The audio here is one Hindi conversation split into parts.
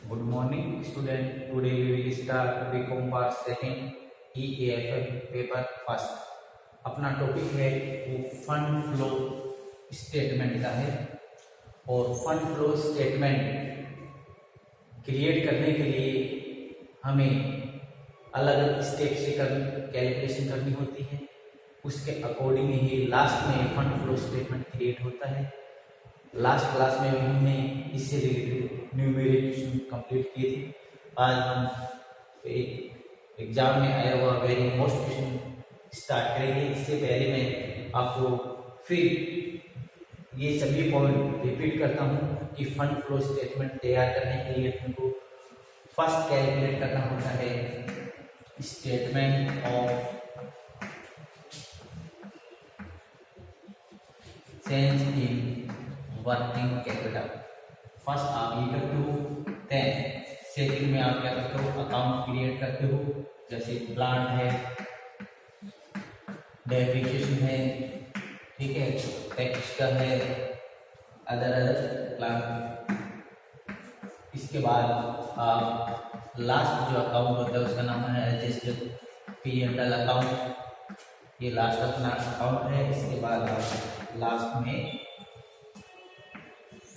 Good morning, student. Today we will start BCom Part Second EAFM paper first. अपना टॉपिक है वो फंड फ्लो स्टेटमेंट का है। और फंड फ्लो स्टेटमेंट क्रिएट करने के लिए हमें अलग अलग स्टेप से कैलकुलेशन करनी होती है। उसके अकॉर्डिंग ही लास्ट में फंड फ्लो स्टेटमेंट क्रिएट होता है। लास्ट क्लास में भी हमने इससे रिलेटेड न्यूमेरिक क्वेश्चन कंप्लीट किए थे। आज हम एक एग्जाम में आया हुआ वेरी मोस्ट क्वेश्चन स्टार्ट करेंगे। इससे पहले मैं आपको फिर ये सभी पॉइंट रिपीट करता हूँ कि फंड फ्लो स्टेटमेंट तैयार करने के लिए हमको फर्स्ट कैलकुलेट करना होता है statement of change in working capital. First आप ये करते हो, देन सेकंड में आप क्या करते हो, अकाउंट क्रिएट करते हो। जैसे प्लांट है, डेप्रिसिएशन है, ठीक है, टैक्स का है, अदर प्लांट। इसके बाद आप लास्ट जो अकाउंट होता है उसका नाम है एडजस्टेड P&L अकाउंट। ये लास्ट अपना अकाउंट है। इसके बाद आप लास्ट में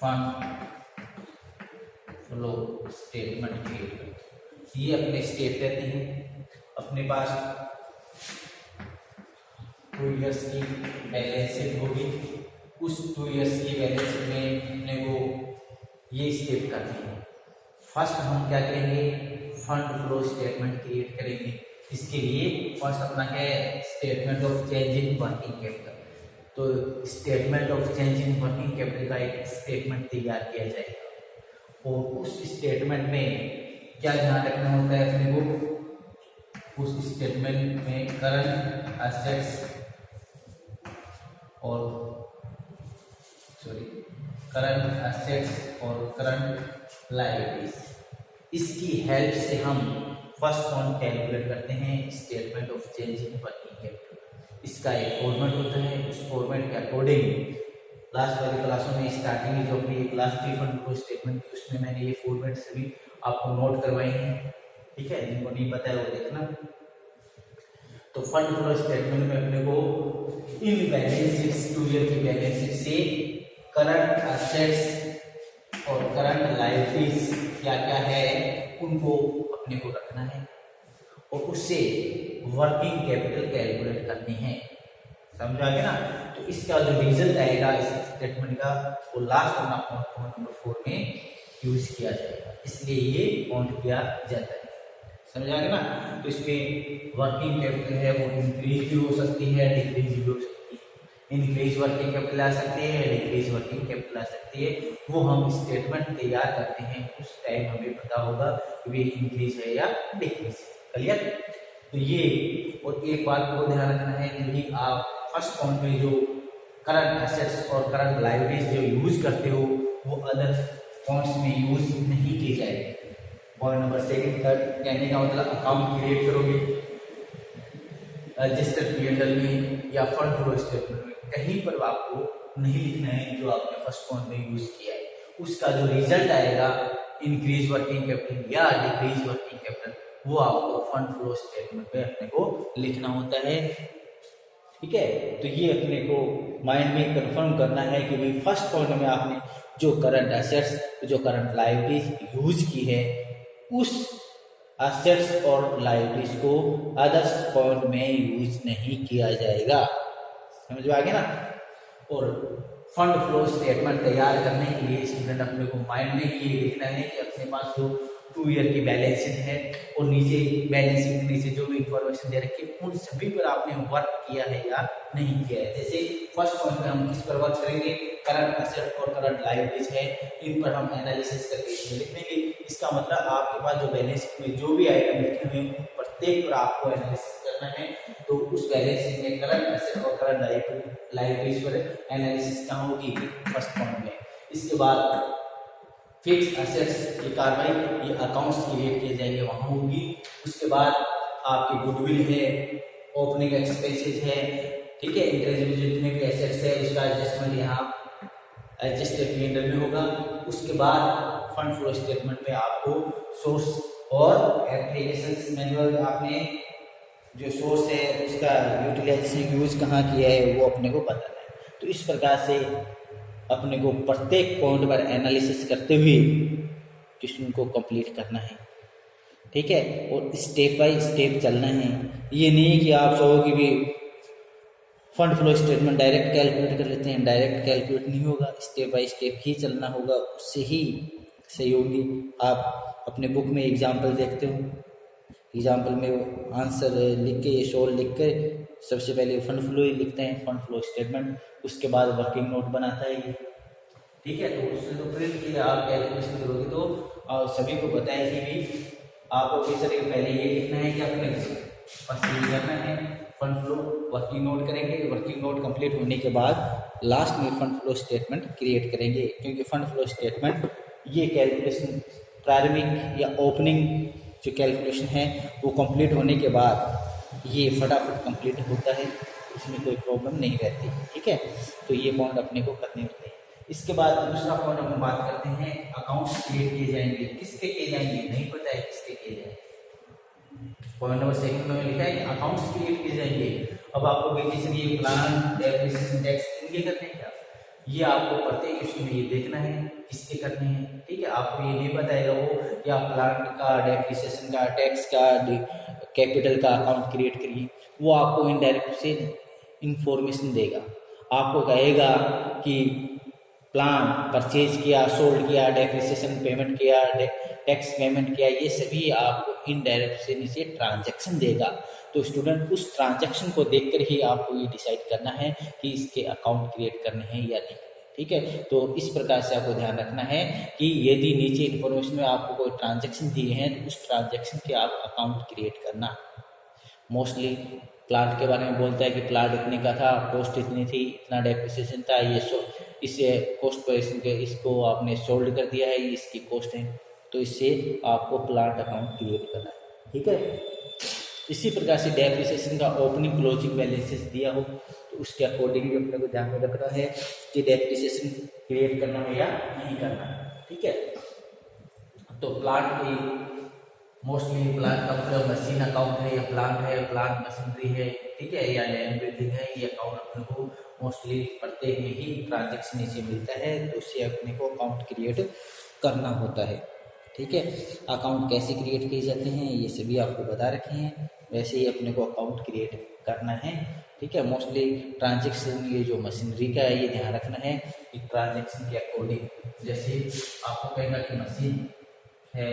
फंड फ्लो स्टेटमेंट क्रिएट करते। ये अपने स्टेप रहते हैं। अपने पास 2 इयर्स की बैलेंस शीट होगी। उस 2 इयर्स की बैलेंस शीट में अपने को ये स्टेप करनी है। फर्स्ट हम क्या करेंगे, फंड फ्लो स्टेटमेंट क्रिएट करेंगे। इसके लिए फर्स्ट अपना क्या है, statement of change in working capital. तो statement of change in working capital का एक स्टेटमेंट तैयार किया जाएगा। और उस स्टेटमेंट में क्या ध्यान रखना होता है अपने को, उस स्टेटमेंट में करंट एसेट्स और करंट लायबिलिटीज, इसकी हेल्प से हम फर्स्ट पॉइंट कैलकुलेट करते हैं statement of change in working capital. इसका एक फॉर्मेट होता है। उस फॉर्मेट के अकॉर्डिंग लास्ट वाली क्लासों में स्टार्टिंग में जो अपनी क्लास 3 फंड फ्लो स्टेटमेंट की उसमें मैंने ये फॉर्मेट सभी आपको नोट करवाए हैं, ठीक है। जिनको नहीं पता है वो देखना। तो फंड फ्लो स्टेटमेंट में अपने को इन बैलेंस शीट 2 ईयर की बैलेंस शीट से करंट एसेट्स और करंट लायबिलिटीज क्या क्या है उनको अपने को रखना है और उससे वर्किंग कैपिटल कैलकुलेट करनी है। समझ आ गया ना। तो इसका जो रिजल्ट आएगा इस स्टेटमेंट का वो लास्ट अपना पॉइंट नंबर 4 में यूज किया जाएगा, इसलिए ये काउंट किया जाता है। समझ आ गया ना। तो इसमें वर्किंग कैपिटल है वो इंक्रीज भी हो सकती है, डिक्रीज भी हो सकती है। इंक्रीज वर्किंग कैपिटल आ सकती है, डिक्रीज वर्किंग कैपिटल आ सकती है। वो हम स्टेटमेंट तैयार करते हैं उस टाइम हमें पता होगा कि वे इंक्रीज है या डिक्रीज है। क्लियर। तो ये और एक बात को ध्यान रखना है कि आप फर्स्ट पॉइंट में जो करंट एसेट्स और करंट लायबिलिटीज जो यूज करते हो वो अदर पॉइंट्स में यूज नहीं किए जाएंगे। पॉइंट नंबर सेकंड थर्ड कहने का मतलब अकाउंट क्रिएट करोगे रजिस्टर्ड P&L में या फंड फ्लो स्टेटमेंट में, कहीं पर आपको नहीं लिखना है जो आपने फर्स्ट पॉइंट में यूज किया है। उसका जो रिजल्ट आएगा इंक्रीज वर्किंग कैपिटल या डिक्रीज वर्किंग कैपिटल वो आपको फंड फ्लो स्टेटमेंट में अपने को लिखना होता है, ठीक है। तो ये अपने को माइंड में कंफर्म करना है कि भाई फर्स्ट पॉइंट में आपने जो करंट एसेट्स जो करंट लायबिलिटीज यूज की है उस एसेट्स और लायबिलिटीज को अदर्स पॉइंट में यूज नहीं किया जाएगा। समझ में आ गया ना। और फंड फ्लो स्टेटमेंट तैयार करने के लिए स्टूडेंट अपने को माइंड में ये देखना है कि अपने पास जो 2 ईयर की बैलेंस शीट है और नीचे बैलेंस शीट में नीचे जो भी इंफॉर्मेशन दे रखी है उन सभी पर आपने वर्क किया है या नहीं किया है। जैसे फर्स्ट पॉइंट में हम किस पर वर्क करेंगे, करंट एसेट और करंट लायबिलिटीज है, इन पर हम एनालिसिस करके इसमें लिख देंगे। इसका मतलब आपके पास जो बैलेंस शीट में जो भी आइटम लिखे हुए हैं प्रत्येक पर आपको एनालिसिस करना है। तो उस बैलेंस शीट में करंट एसेट और करंट लायबिलिटीज पर एनालिसिस कहाँ होगी, फर्स्ट पॉइंट में। इसके बाद फिक्स एसेट्स की कार्रवाई ये अकाउंट्स क्रिएट किए जाएंगे वहाँ होगी। उसके बाद आपकी गुडविल है, ओपनिंग एक्सपेंसेस है, ठीक है, इंटेंजिबल जितने भी एसेट्स है उसका एडजस्टमेंट यहाँ एडजस्टेड P&L में होगा। उसके बाद फंड फ्लो स्टेटमेंट में आपको सोर्स और एप्लीकेशन मैनुअल, आपने जो सोर्स है उसका यूटिलाइजेशन यूज कहाँ किया है वो अपने को बताना है। तो इस प्रकार से अपने को प्रत्येक पॉइंट पर एनालिसिस करते हुए क्वेश्चन को कंप्लीट करना है, ठीक है। और स्टेप बाय स्टेप चलना है। ये नहीं कि आप चाहो कि भी fund flow statement direct calculate कर लेते हैं, डायरेक्ट कैलकुलेट नहीं होगा, स्टेप बाय स्टेप ही चलना होगा, उससे ही सही होगी। आप अपने बुक में एग्जाम्पल देखते हो, एग्जाम्पल में आंसर लिख के, सोल्व लिख के सबसे पहले फंड फ्लो ही लिखते हैं, फंड फ्लो स्टेटमेंट, उसके बाद वर्किंग नोट बनाता है ये, ठीक है। तो उससे तो प्रिंट किया आप कैलकुलेशन करोगे तो सभी को पता है कि भी आपको किस तरह पहले ये लिखना है कि अपने फर्स्ट ये करना है फंड फ्लो, वर्किंग नोट करेंगे, वर्किंग नोट कंप्लीट होने के बाद लास्ट में फंड फ्लो स्टेटमेंट क्रिएट करेंगे, क्योंकि फंड फ्लो स्टेटमेंट ये कैलकुलेशन प्रारंभिक या ओपनिंग जो कैलकुलेशन है वो कंप्लीट होने के बाद ये फटाफट कंप्लीट होता है, इसमें कोई प्रॉब्लम नहीं रहती, ठीक है। तो ये पॉइंट अपने को करने होते हैं। इसके बाद दूसरा पॉइंट हम बात करते हैं अकाउंट्स क्रिएट किए जाएंगे, किसके किए जाएंगे नहीं पता है किसके किए जाएंगे। पॉइंट नंबर सेकंड में लिखा है अकाउंट्स क्रिएट किए जाएंगे। अब आपको बेसिकली ये प्लान, डेप्रिसिएशन, टैक्स इनके करने हैं क्या, ये आपको प्रत्येक क्वेश्चन में ये देखना है किसके करने हैं, ठीक है। आपको ये नहीं बताएगा वो कि आप प्लांट का, डेप्रिसिएशन का, टैक्स का, कैपिटल का अकाउंट क्रिएट करिए, वो आपको इनडायरेक्ट से इंफॉर्मेशन देगा। आपको कहेगा कि प्लान परचेज किया, सोल्ड किया, डेप्रिसिएशन पेमेंट किया, टैक्स पेमेंट किया, ये सभी आपको इनडायरेक्ट से नीचे ट्रांजैक्शन देगा। तो स्टूडेंट उस ट्रांजैक्शन को देखकर ही आपको ये डिसाइड करना है कि इसके अकाउंट क्रिएट करने हैं या नहीं, ठीक है। तो इस प्रकार से आपको ध्यान रखना है कि यदि नीचे इन्फॉर्मेशन में आपको कोई ट्रांजैक्शन दिए हैं तो उस ट्रांजैक्शन के आप अकाउंट क्रिएट करना। मोस्टली प्लांट के बारे में बोलता है कि प्लांट इतने का था, कॉस्ट इतनी थी, इतना डेप्रिसिएशन था, ये इससे कॉस्ट पर इसको आपने सोल्ड कर दिया है, ये इसकी कॉस्ट है, तो इससे आपको प्लांट अकाउंट क्रिएट करना है, ठीक है। इसी प्रकार से डेप्रिसिएशन का ओपनिंग क्लोजिंग बैलेंसेस दिया हो तो उसके अकॉर्डिंगली अपने को ध्यान में रखना है कि डेप्रिसिएशन क्रिएट करना है या नहीं करना है, ठीक है। तो प्लांट की मोस्टली प्लांट का मतलब मशीन अकाउंट है या प्लांट है, प्लांट मशीनरी है, ठीक है, या लैंड बिल्डिंग है, ये अकाउंट अपने को मोस्टली प्रत्येक में ही ट्रांजेक्शन नीचे मिलता है, तो उससे अपने को अकाउंट क्रिएट करना होता है, ठीक है। अकाउंट कैसे क्रिएट किए जाते हैं ये सभी आपको बता रखे हैं, वैसे ही अपने को अकाउंट क्रिएट करना है, ठीक है। मोस्टली ट्रांजेक्शन ये जो मशीनरी का है ये ध्यान रखना है कि ट्रांजेक्शन के अकॉर्डिंग, जैसे आपको कहेगा कि मशीन है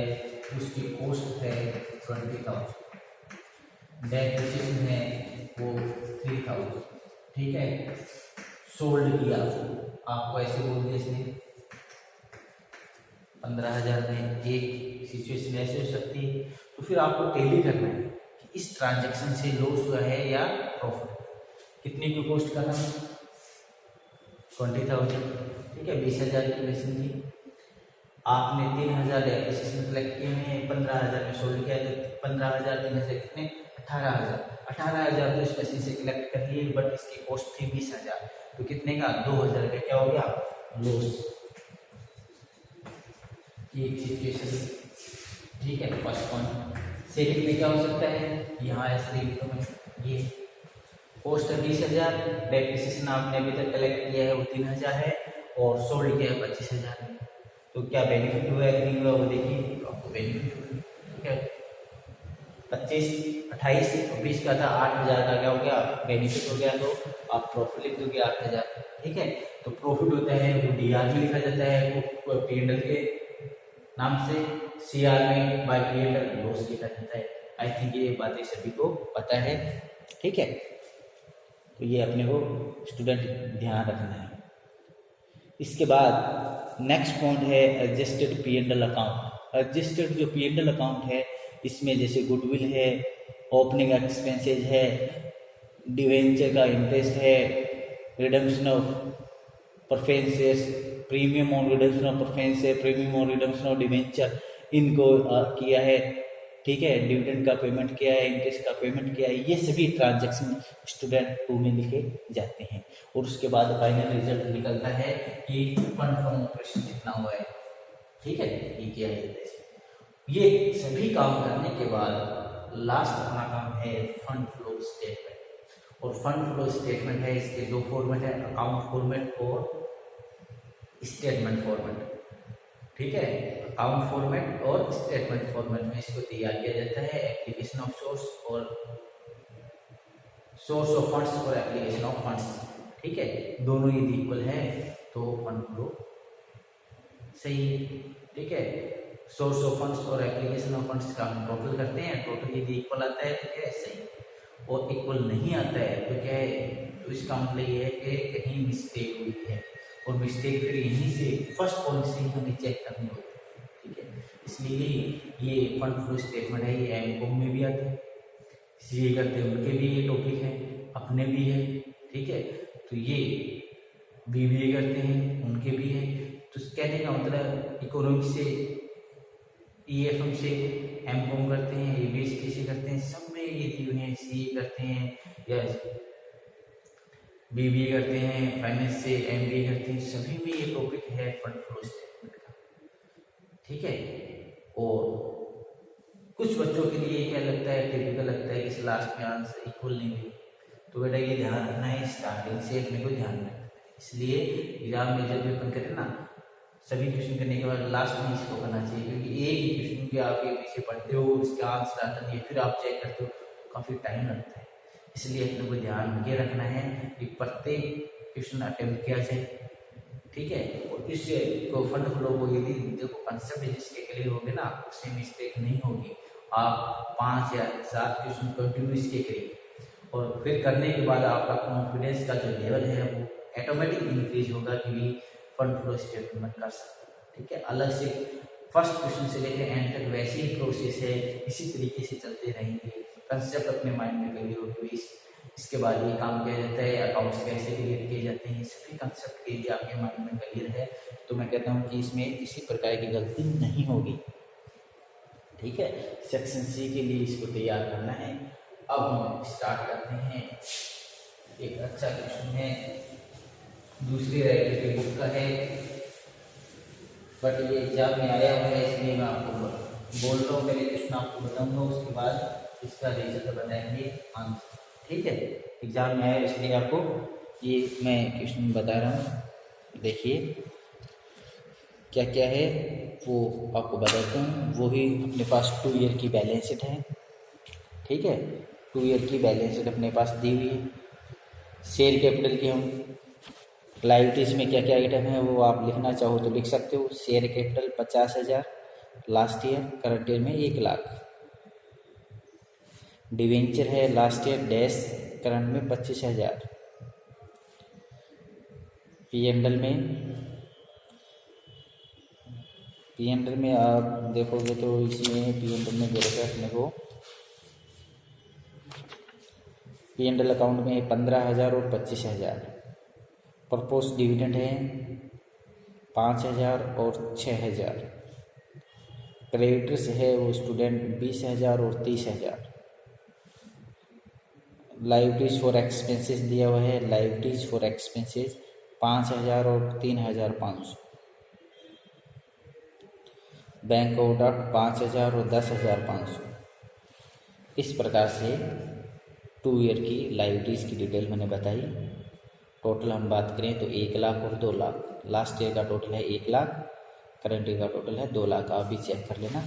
उसकी कॉस्ट है 20,000, डेप्रिसिएशन है वो 3,000, ठीक है। सोल्ड किया आपको ऐसे बोल दिया इसने 15,000 में, एक सिचुएशन ऐसे हो सकती है, तो फिर आपको टैली करना है कि इस ट्रांजैक्शन से लॉस हुआ है या प्रॉफिट, कितने की कॉस्ट का था 20,000, ठीक है। 20,000 की मशीन थी, आपने 3,000 डेप्रिसिएशन कलेक्ट किए हैं, 15,000 में सोल्ड किया, तो 15,000 में से कितने 18,000 तो इस मशीन से कलेक्ट कर लिए, बट इसकी कॉस्ट थी 20,000, तो कितने का 2,000 का क्या हो गया लॉस, ये एक सिचुएशन, ठीक है। First point. सेकंड में क्या हो सकता है, यहाँ ऐसे देखिए तो मैं ये कॉस्ट है 20,000, डेप्रिसिएशन आपने अभी तक कलेक्ट किया है वो 3,000 है और सोल्ड किया है 25,000 है, तो क्या बेनिफिट हुआ है नहीं हुआ वो देखिए, तो आपको बेनिफिट हुआ, ठीक है। 25, 28 और 20 का था 8,000 का क्या हो गया बेनिफिट हो गया, तो आप प्रॉफिट लिख दोगे 8,000, ठीक है। तो प्रॉफिट होता है वो डीआर में लिखा जाता है, वो पीएनएल के नाम से, सीआर में बाय पीएनएल लॉस लिखा जाता है। आई थिंक ये बातें सभी को पता है, ठीक है। तो ये अपने को स्टूडेंट ध्यान रखना है। इसके बाद नेक्स्ट पॉइंट है एडजस्टेड पीएनएल अकाउंट। एडजस्टेड जो पीएनएल अकाउंट है इसमें जैसे गुडविल है, ओपनिंग एक्सपेंसेज है, डिवेंचर का इंटरेस्ट है, redemption of preferences, premium on redemption of preferences, premium on redemption of debenture, इनको किया है, ठीक है। डिविडेंड का पेमेंट किया है, इंटरेस्ट का पेमेंट किया है, ये सभी ट्रांजैक्शन स्टूडेंट 2 में लिखे जाते हैं, और उसके बाद फाइनल रिजल्ट निकलता है कि फंड फ्रॉम ऑपरेशन कितना हुआ है, ठीक है, ये किया जाता है। ये सभी काम करने के बाद लास्ट अपना काम है फंड फ्लो स्टेटमेंट। और फंड फ्लो स्टेटमेंट है, इसके दो फॉर्मेट है, अकाउंट फॉर्मेट और स्टेटमेंट फॉर्मेट। ठीक है, अकाउंट फॉर्मेट और स्टेटमेंट फॉर्मेट में इसको तैयार किया जाता है। Application of source of funds और एप्लीकेशन ऑफ फंड्स, ठीक है, दोनों ये इक्वल है तो फंड फ्लो सही है। ठीक है, सोर्स ऑफ फंड्स और एप्लीकेशन ऑफ फंड्स का हम टोटल करते हैं, टोटल यदि इक्वल आता है तो क्या है सही, और इक्वल नहीं आता है तो क्या है, तो इसका मतलब ये है कि कहीं मिस्टेक हुई है, और मिस्टेक फिर यहीं से फर्स्ट पॉइंट से ही हमें चेक करनी होती है। ठीक है, इसलिए ये फंड फ्लो स्टेटमेंट है, ये एमकॉम में भी आता है, सीए करते हैं उनके भी ये टॉपिक है, अपने भी है। ठीक है, तो ये बीबीए करते हैं उनके भी है। तो कहने का मतलब इकोनॉमिक्स से, ईएफएम से एमकॉम करते हैं, एबीएसटी से करते हैं, सब में ये दिए हुए हैं, सीए करते हैं या बीबीए करते हैं, फाइनेंस से एमबीए करते हैं, सभी में ये टॉपिक है फंड फ्लो स्टेटमेंट का। ठीक है, और कुछ बच्चों के लिए क्या लगता है, टिपिकल लगता है कि लास्ट में आंसर इक्वल नहीं हुई, तो बेटा ये ध्यान रखना है, स्टार्टिंग से अपने को ध्यान रखना है। इसलिए एग्जाम में जब भी अपन करें ना, सभी क्वेश्चन करने के बाद लास्ट में इसको करना चाहिए, क्योंकि एक ही क्वेश्चन के आप पीछे पढ़ते हो, इसका आंसर आता नहीं है, फिर आप चेक करते हो, काफ़ी टाइम लगता है। इसलिए अपने को ध्यान ये रखना है कि प्रत्येक क्वेश्चन अटेम्प्ट किया जाए। ठीक है, और इससे को फंड फ्लो को यदि देखो कंसेप्ट जिसके क्लियर होगे ना, उससे मिस्टेक नहीं होगी। आप 5 या 7 क्वेश्चन कंटिन्यू इसके करिए, और फिर करने के बाद आपका कॉन्फिडेंस का जो लेवल है वो ऑटोमेटिक इंक्रीज होगा कि भी फंड फ्लो स्टेटमेंट कर सकते हैं। ठीक है, अलग से फर्स्ट क्वेश्चन से लेकर एंड तक वैसे ही प्रोसेस है, इसी तरीके से चलते रहेंगे। कंसेप्ट अपने माइंड में क्लियर होगी, इसके बाद ये काम किया जाता है, अकाउंट्स कैसे क्रिएट किए जाते हैं, सभी कंसेप्ट के लिए आपके माइंड में क्लियर है, तो मैं कहता हूँ कि इसमें किसी प्रकार की गलती नहीं होगी। ठीक है, सेक्शन सी के लिए इसको तैयार करना है। अब हम स्टार्ट करते हैं। एक अच्छा क्वेश्चन है, दूसरी राइटर की बुक का है, बट ये एग्जाम में आया हुआ है, इसलिए मैं आपको बोल रहा हूँ, पहले क्वेश्चन आपको बताऊंगा, उसके बाद इसका रिजल्ट बताएंगे आंसर। ठीक है, एग्जाम में आया इसलिए आपको ये मैं क्वेश्चन बता रहा हूँ। देखिए क्या क्या है वो आपको बताता हूँ। वो ही अपने पास 2 ईयर की बैलेंस शीट है। ठीक है, 2 ईयर की बैलेंस शीट अपने पास दी हुई है। शेयर कैपिटल की हम लाइबिलिटीज में क्या क्या आइटम है वो आप लिखना चाहो तो लिख सकते हो। Share capital 50,000 last year, current year में 1 लाख। डिवेंचर है लास्ट ईयर डैश, करंट में 25,000। पीएनएल में आप देखोगे तो इसमें पीएनएल में दे रखा है अपने को, पीएनएल अकाउंट में 15,000 और 25,000। प्रपोज डिविडेंड है 5,000 और 6,000। क्रेडिटर्स है वो स्टूडेंट 20,000 और 30,000। लाइबिलिटीज फॉर एक्सपेंसेस दिया हुआ है, लाइबिलिटीज फॉर एक्सपेंसेस 5,000 और 3,500। बैंक ओवरड्राफ्ट 5,000 और 10,500। इस प्रकार से 2 ईयर की लाइबिलिटीज की डिटेल मैंने बताई। टोटल हम बात करें तो 1 लाख और 2 लाख। लास्ट ईयर का टोटल है 1 लाख, करंट ईयर का टोटल है 2 लाख। आप भी चेक कर लेना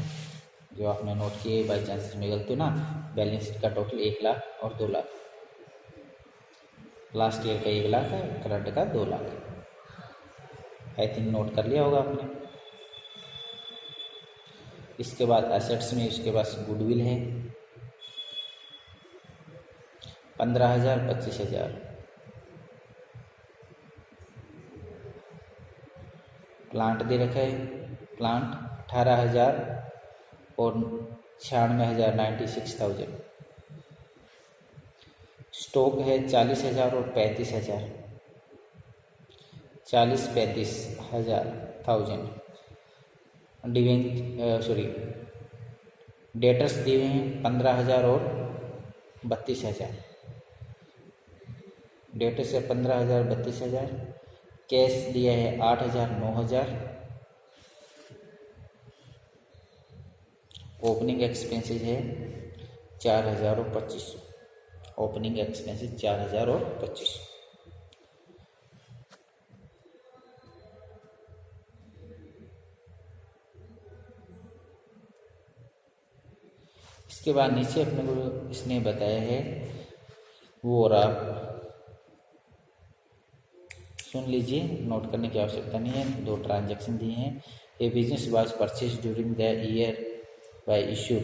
जो आपने नोट किए, बाई चांसेस में गलती हो ना। बैलेंस शीट का टोटल 1 लाख और 2 लाख। लास्ट ईयर का 1 लाख है, करंट का 2 लाख। आई थिंक नोट कर लिया होगा आपने। इसके बाद एसेट्स में उसके पास गुडविल है 15,000 25,000। प्लांट दे रखा है, प्लांट 18,000 और 96,000 96,000। स्टॉक है 40,000 और 35,000 40-35,000। डेटर्स दिए हुए हैं 15,000 और 32,000। डेटर्स है 15,000 32,000। कैश दिया है 8,000 9,000। ओपनिंग एक्सपेंसेस है 4,000 और 2,500। ओपनिंग एक्सपेंसेस 4,000 और 2,500। इसके बाद नीचे अपने को इसने बताया है वो, और आप सुन लीजिए, नोट करने की आवश्यकता नहीं है। 2 ट्रांजैक्शन दिए हैं। A business was purchase during the year by issued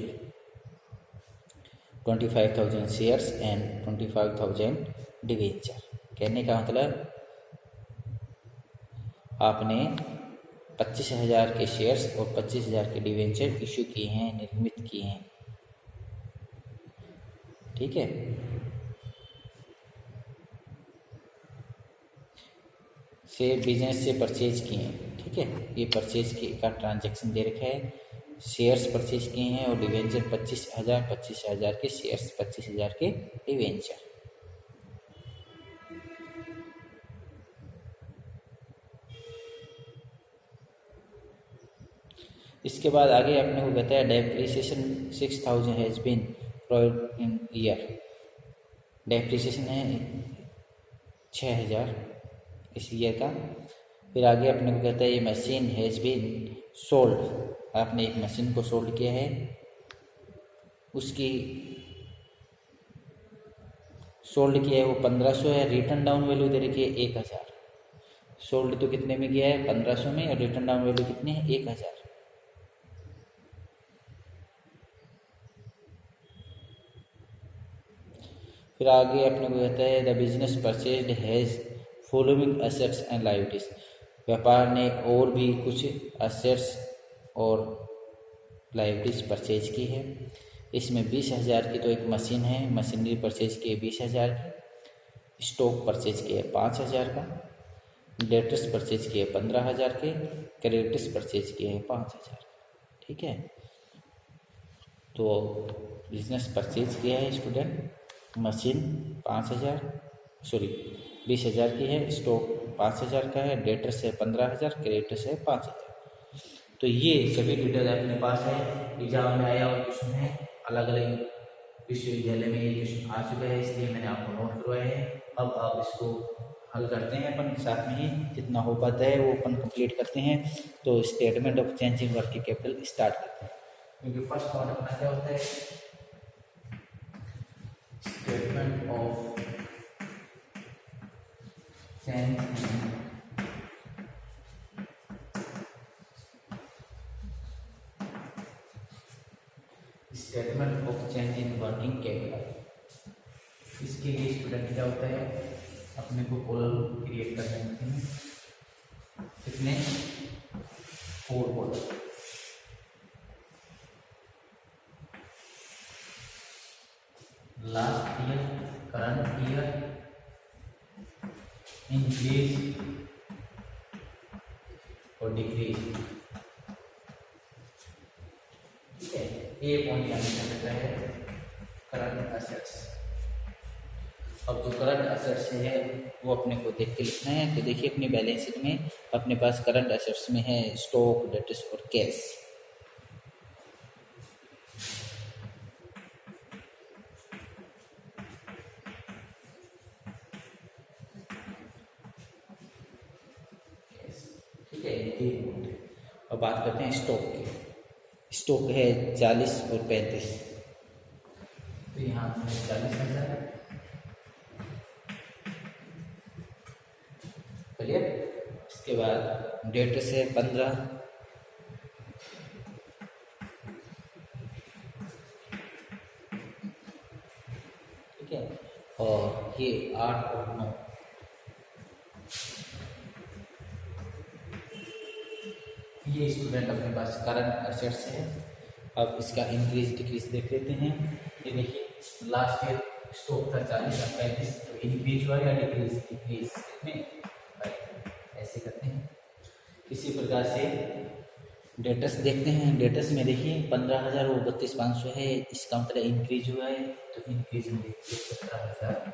25,000 shares and 25,000 debenture. कहने का मतलब आपने 25,000 के शेयर्स और 25,000 के डिवेंचर इश्यू किए हैं, निर्मित किए हैं। ठीक है। से बिजनेस से परचेज किए हैं। ठीक है, ये परचेज का ट्रांजैक्शन दे रखा है। शेयर्स परचेज किए हैं और डिवेंचर 25,000 के शेयर्स, 25,000 के डिवेंचर। इसके बाद आगे अपने को बताया depreciation 6,000 has been provided in year. Depreciation है 6,000 इस ईयर का। फिर आगे अपने को कहता है ये मशीन हैज बीन सोल्ड, आपने एक मशीन को सोल्ड किया है, उसकी सोल्ड किया है वो 1,500 है। रिटर्न डाउन वैल्यू दे रखी है 1,000। सोल्ड तो कितने में गया है 1,500 में, और रिटर्न डाउन वैल्यू कितनी है 1,000। फिर आगे अपने को कहता है the business purchased has following assets and liabilities. व्यापार ने और भी कुछ एसेट्स और लायबिलिटीज परचेज की है। इसमें 20,000 की तो एक मशीन है, मशीनरी परचेज की है 20,000 की, स्टॉक परचेज किया है 5,000 का, डेटर्स परचेज किए 15,000 के, क्रेडिटर्स परचेज किए हैं 5,000। ठीक है, तो बिजनेस परचेज किया है स्टूडेंट, मशीन 20,000 की है, स्टॉक 5,000 का है, डेटर्स है 15,000, क्रेडिटर्स है 5,000। तो ये सभी डिटेल अपने पास है, एग्जाम में आया और क्वेश्चन है, अलग अलग विश्वविद्यालय में ये क्वेश्चन आ चुका है, इसलिए मैंने आपको नोट करवाया है। अब आप इसको हल करते हैं अपन साथ में ही, जितना हो पाता है वो अपन कंप्लीट करते हैं। तो statement of change in working capital start करते हैं, क्योंकि फर्स्ट पार्ट अपना क्या होता है, statement of change in statement of change in working capital. इसके लिए स्टूडेंट क्या होता है, अपने को कॉलम क्रिएट करने होते हैं, कितने 4 column. Last year, current year, increase और डिक्रीज। ठीक है, ए पॉइंट यानी क्या है, करंट एसेट्स। अब जो करंट एसेट्स है वो अपने को देख के लिखना है। तो देखिए अपनी बैलेंस शीट में अपने पास करंट एसेट्स में है स्टॉक, डेटर्स और कैश। ठीक है, अब बात करते हैं स्टॉक की। स्टॉक है 40 और 35, तो यहाँ 40,000 क्लियर। इसके बाद डेटर्स है 15, ठीक है, और ये 8 और 9। ये स्टूडेंट अपने पास करंट एसेट्स है। अब इसका इंक्रीज डिक्रीज देख लेते हैं। ये देखिए लास्ट ईयर स्टॉक था 40 और 35, तो इंक्रीज हुआ या डिक्रीज, डिक्रीज कितने, ऐसे करते हैं। इसी प्रकार से डेटर्स देखते हैं। डेटर्स में देखिए 15,000 और 32,500 है, इसका मतलब इंक्रीज हुआ है, तो इंक्रीज में देखिए 17,000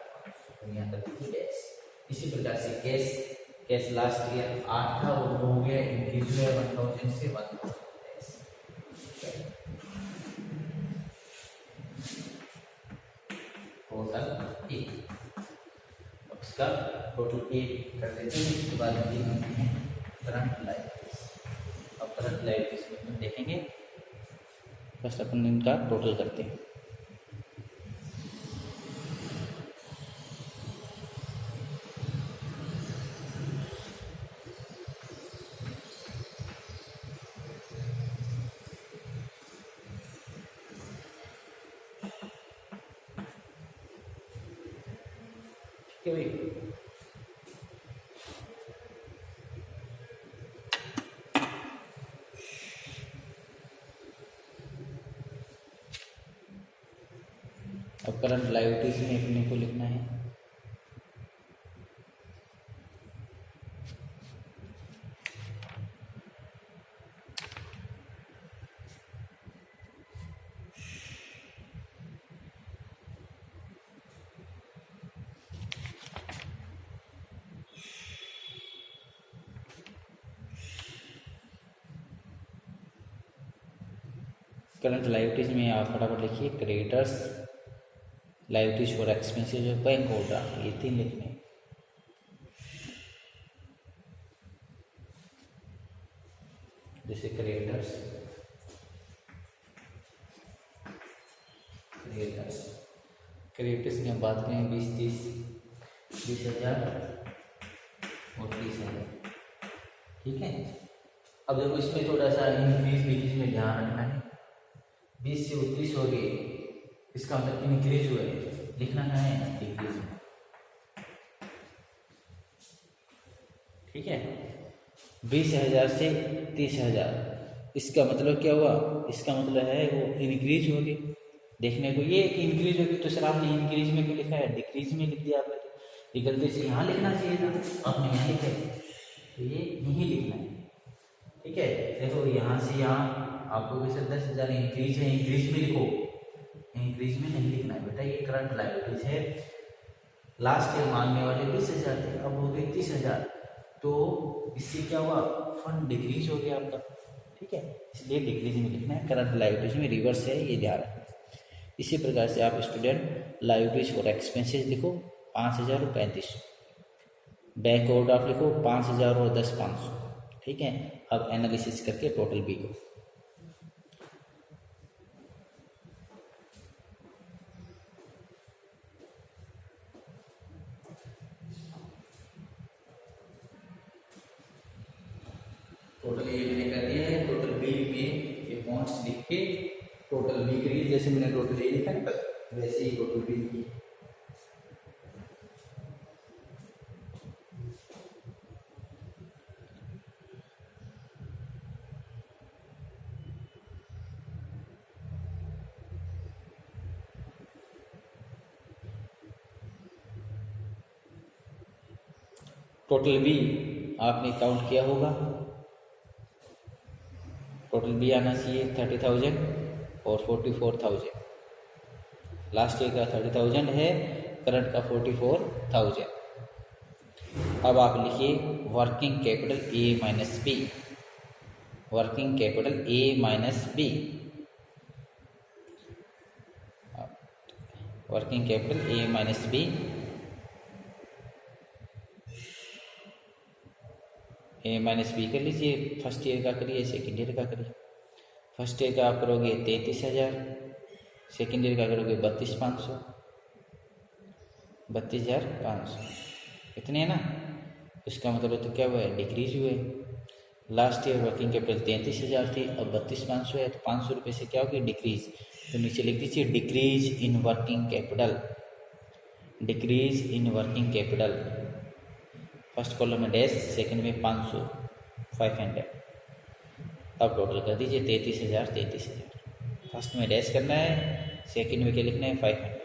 यहाँ तक कैश। इसी प्रकार से कैश लास्ट ईयर 8 था, वो हो गया इंक्रीज हुआ 1,000 से 1,000। इसका टोटल ए कर देते हैं, इसके बाद हम लिख देते हैं करंट लायबिलिटीज। अब करंट लायबिलिटीज में देखेंगे, फर्स्ट अपन इनका टोटल करते हैं। ठीक है भाई, अब करंट लायबिलिटीज में अपने को लिखना है करंट लायबिलिटीज में आप फटाफट लिखिए creditors, liabilities for expenses of bank overdraft, ये 3 लिखने हैं। जैसे क्रेडिटर्स की हम बात करें 20,000 और 30,000, ठीक है। अब देखो इसमें थोड़ा सा इंक्रीज डिक्रीज में ध्यान रखना है। 20 से 30 हो गए, इसका मतलब इंक्रीज हुआ है, लिखना है डिक्रीज में, ठीक है। 20,000 से 30,000, इसका मतलब क्या हुआ, इसका मतलब है वो इंक्रीज हो गई। देखने को ये इंक्रीज होगी तो सर आपने इंक्रीज में क्यों लिखा है, डिक्रीज में लिख दिया आपने, ये गलती से यहाँ लिखना चाहिए था, आपने यहाँ लिखा है, तो ये यहीं लिखना है, ठीक है। देखो यहाँ से यहाँ आपको वैसे 10,000 इंक्रीज है, इंक्रीज में लिखो, इंक्रीज में नहीं लिखना है बेटा, ये करंट लायबिलिटीज है। लास्ट ईयर मांगने वाले 20,000 थे, अब हो गए 30,000, तो इससे क्या हुआ, फंड डिक्रीज हो गया आपका, ठीक है, इसलिए डिक्रीज में लिखना है। करंट लायबिलिटीज में रिवर्स है, ये ध्यान रखना। इसी प्रकार से आप स्टूडेंट लायबिलिटीज फॉर एक्सपेंसेस लिखो 5,000 और 3500, बैंक ओवरड्राफ्ट लिखो 5,000 और 10,500, ठीक है। अब एनालिसिस करके टोटल बी को टोटल ए मैंने कर दिया है, टोटल बी में ये पॉइंट्स लिख के टोटल बी करिए, जैसे मैंने टोटल ए लिखा है वैसे ही टोटल बी लिखिए। टोटल बी आपने काउंट किया होगा, टोटल बी आना चाहिए 30,000 और 44,000। लास्ट ईयर का 30,000 है, करंट का 44,000। अब आप लिखिए working capital A minus B, working capital A minus B, working capital A minus B, A minus B कर लीजिए। फर्स्ट ईयर का करिए, सेकेंड ईयर का करिए। फर्स्ट ईयर का आप करोगे 33,000, सेकेंड ईयर का करोगे 32,500, 32,500, इतने है ना। इसका मतलब तो क्या हुआ है, डिक्रीज हुए। लास्ट ईयर वर्किंग कैपिटल 33,000 थी, अब 32,500 है, तो 500 रुपये से क्या हो गया, डिक्रीज। तो नीचे लिख दीजिए decrease in working capital, decrease in working capital. First column में डैश, सेकंड में 500, 500। अब टोटल कर दीजिए 33,000, 33,000। फर्स्ट में डैश करना है, सेकंड में क्या लिखना है, 500।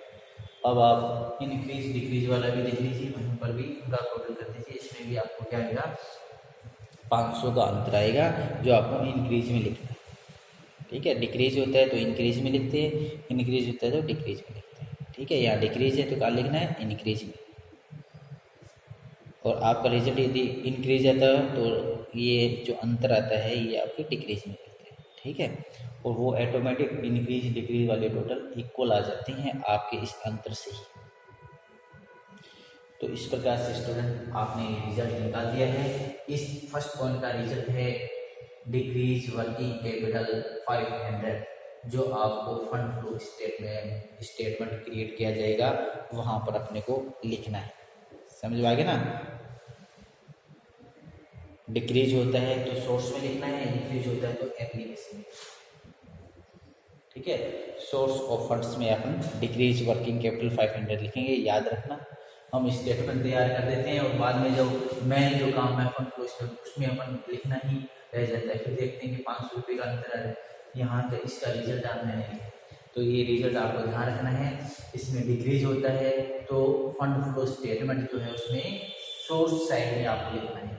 अब आप इंक्रीज डिक्रीज वाला भी देख लीजिए, वहीं पर भी इनका टोटल कर दीजिए। इसमें भी आपको क्या आएगा, 500 का अंतर आएगा जो आपको इंक्रीज में लिखना है, ठीक है। डिक्रीज होता है तो इंक्रीज में लिखते हैं, इंक्रीज होता है तो डिक्रीज में लिखते हैं, ठीक है। यहाँ डिक्रीज है तो क्या लिखना है, इंक्रीज में। और आपका रिजल्ट यदि इंक्रीज आता है तो ये जो अंतर आता है ये आपके डिक्रीज में करते हैं, ठीक है। और वो ऑटोमेटिक इंक्रीज डिक्रीज वाले टोटल इक्वल आ जाते हैं आपके इस अंतर से ही। तो इस प्रकार से स्टूडेंट आपने रिजल्ट निकाल दिया है। इस फर्स्ट पॉइंट का रिजल्ट है डिक्रीज वर्किंग कैपिटल 500, जो आपको फंड फ्लो स्टेटमेंट क्रिएट किया जाएगा, वहां पर अपने को लिखना है। समझ में आ गया ना? डिक्रीज होता है तो सोर्स में लिखना है, इंक्रीज होता है तो एप्लीकेशन में। ठीक है, सोर्स ऑफ फंड्स में अपन डिक्रीज वर्किंग कैपिटल 500 लिखेंगे, याद रखना। हम स्टेटमेंट तैयार कर देते हैं और बाद में जो मेन जो काम है फंड फ्लो स्टेटमेंट, उसमें अपन लिखना ही रह जाता है। फिर देखते हैं कि 500 रुपये का अंतर है, यहाँ का इसका रिजल्ट आपने नहीं लिखा, तो ये रिजल्ट आपको ध्यान रखना है। इसमें डिक्रीज होता है तो फंड फ्लो स्टेटमेंट जो है उसमें सोर्स साइड में आपको लिखना है,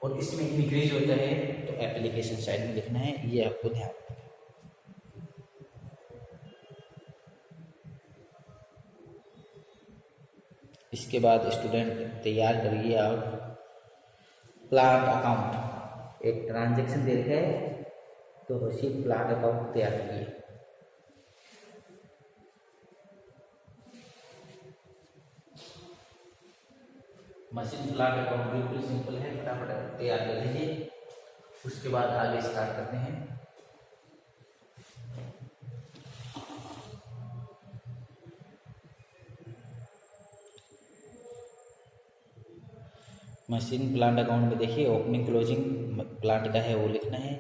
और इसमें इंक्रीज होता है तो एप्लीकेशन साइड में लिखना है, ये आपको ध्यान रखना है। इसके बाद स्टूडेंट तैयार करिए आप प्लांट अकाउंट। एक ट्रांजैक्शन दे रखा है तो रिसीव प्लांट अकाउंट तैयार करिए। मशीन प्लांट अकाउंट बिल्कुल सिंपल है, फटाफट तैयार कर लीजिए। उसके बाद आगे स्टार्ट करते हैं। मशीन प्लांट अकाउंट में देखिए ओपनिंग क्लोजिंग प्लांट का है वो लिखना है।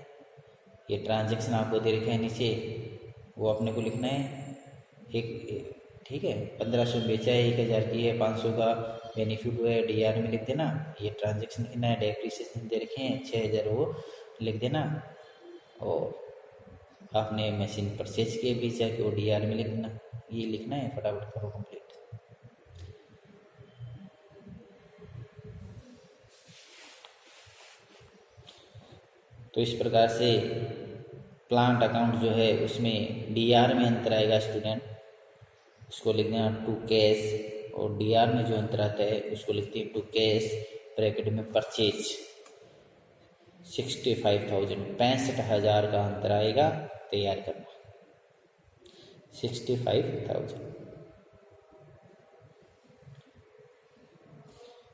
ये ट्रांजैक्शन आपको दे रखा है नीचे, वो अपने को लिखना है। एक ठीक है, 1500 बेचा है, 1000 की है, 500 का बेनिफिट हुआ है, डीआर में लिख देना। ये ट्रांजैक्शन लिखना है। डेप्रिसिएशन दे रखे हैं 6000, वो लिख देना। और आपने मशीन परचेज किए बेचा कि वो डीआर में लिख देना। ये लिखना है, फटाफट करो कंप्लीट। तो इस प्रकार से प्लांट अकाउंट जो है उसमें डीआर में अंतर आएगा स्टूडेंट, उसको लिख देना टू कैश, और डीआर में जो अंतर आता है उसको लिखते हैं टू कैश ब्रैकेट में परचेज 65,000, 65,000 का अंतर आएगा, तैयार करना 65,000।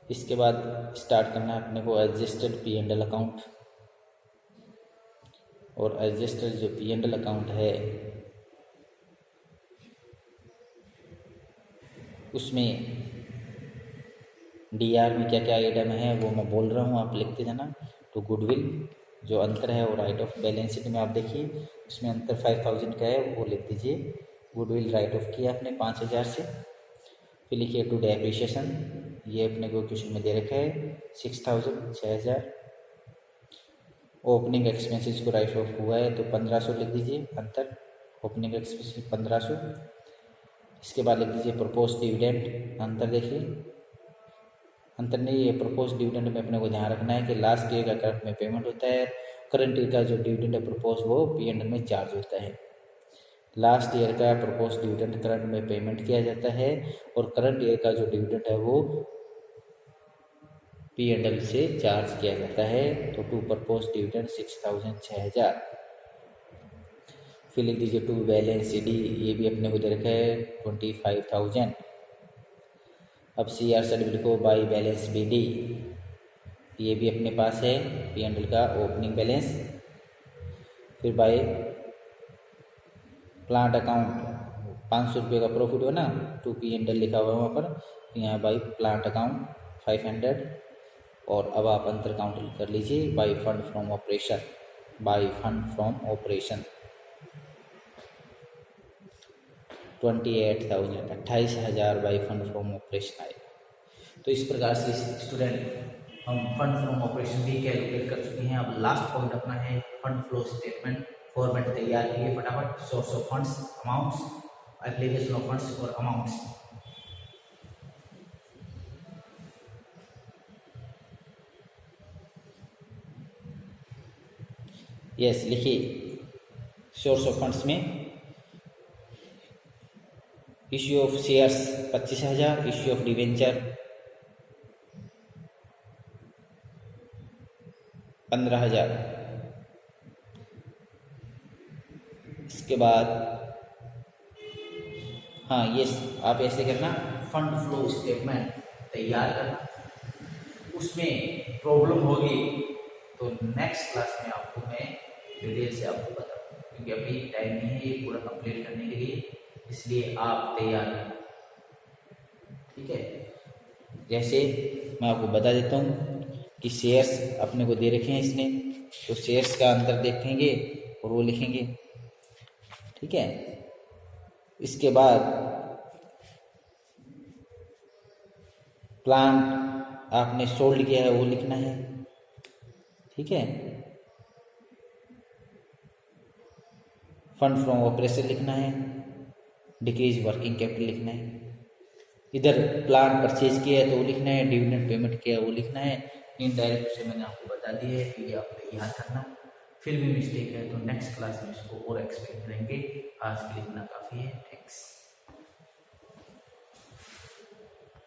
इसके बाद स्टार्ट करना है अपने को एडजस्टेड P&L अकाउंट। और एडजस्टेड जो P&L अकाउंट है उसमें डीआर में क्या क्या आइटम है वो मैं बोल रहा हूँ, आप लिखते जाना। तो गुडविल जो अंतर है वो राइट ऑफ बैलेंस शीट में आप देखिए, उसमें अंतर 5,000 का है, वो लिख दीजिए। गुडविल राइट ऑफ किया अपने 5,000 से। फिर लिखिए टू डेप्रिसिएशन, ये अपने को क्वेश्चन में दे रखा है 6,000, 6,000। ओपनिंग एक्सपेंसेस को राइट ऑफ हुआ है तो 1500 लिख दीजिए अंतर, ओपनिंग एक्सपेंसेस 1500। इसके बाद लिख दीजिए प्रपोज डिविडेंड, अंतर देखिए, अंतर नहीं है। प्रपोज डिविडेंड में अपने को ध्यान रखना है कि लास्ट ईयर का करंट में पेमेंट होता है, करंट ईयर का जो डिविडेंड है प्रपोज वो P&L में चार्ज होता है। लास्ट ईयर का प्रपोज डिविडेंड करंट में पेमेंट किया जाता है, और करंट ईयर का जो डिविडेंड है वो P&L से चार्ज किया जाता है। तो टू प्रपोज डिविडेंड 6,000, 6,000। फिर लिख दीजिए टू बैलेंस डी, ये भी अपने को दे रखा है 25,000। अब CR साइड लिखो बाई बैलेंस BD, ये भी अपने पास है P&L का ओपनिंग बैलेंस। फिर बाई प्लांट अकाउंट 500 रुपये का प्रॉफिट हो ना, टू P&L लिखा हुआ है वहाँ पर, यहाँ बाई प्लांट अकाउंट 500। और अब आप अंतर काउंट कर लीजिए by fund from operation, by fund from operation 28,000, 28,000 by fund from operation आएगा। तो इस प्रकार से स्टूडेंट हम फंड फ्रॉम ऑपरेशन भी कैलकुलेट कर चुके हैं। अब लास्ट पॉइंट अपना है फंड फ्लो स्टेटमेंट। फॉर्मेट तैयार कीजिए फटाफट। Source of funds, amounts, application of funds और अमाउंट्स। यस लिखिए। सोर्स ऑफ फंड्स में issue of shares 25,000, issue of debenture 15,000। इसके बाद हाँ ये आप ऐसे करना, फंड फ्लो स्टेटमेंट तैयार करना, उसमें प्रॉब्लम होगी तो नेक्स्ट क्लास में आपको मैं डिटेल से आपको बताऊँ, क्योंकि अभी टाइम नहीं है ये पूरा कंप्लीट करने के लिए, इसलिए आप तैयार हैं। ठीक है, जैसे मैं आपको बता देता हूँ कि शेयर्स अपने को दे रखे हैं इसने, तो शेयर्स का अंदर देखेंगे और वो लिखेंगे। ठीक है, इसके बाद प्लांट आपने सोल्ड किया है वो लिखना है। ठीक है, फंड फ्रॉम ऑपरेशन लिखना है, डिक्रीज वर्किंग कैपिटल लिखना है। इधर प्लांट परचेज किया है तो वो लिखना है, डिविडेंड पेमेंट किया है वो लिखना है। इनडायरेक्ट से मैंने आपको बता दिया है कि ये आपको याद करना, फिर भी मिस्टेक है तो नेक्स्ट क्लास में इसको और एक्सप्लेन करेंगे। आज के लिए इतना काफ़ी है। थैंक्स।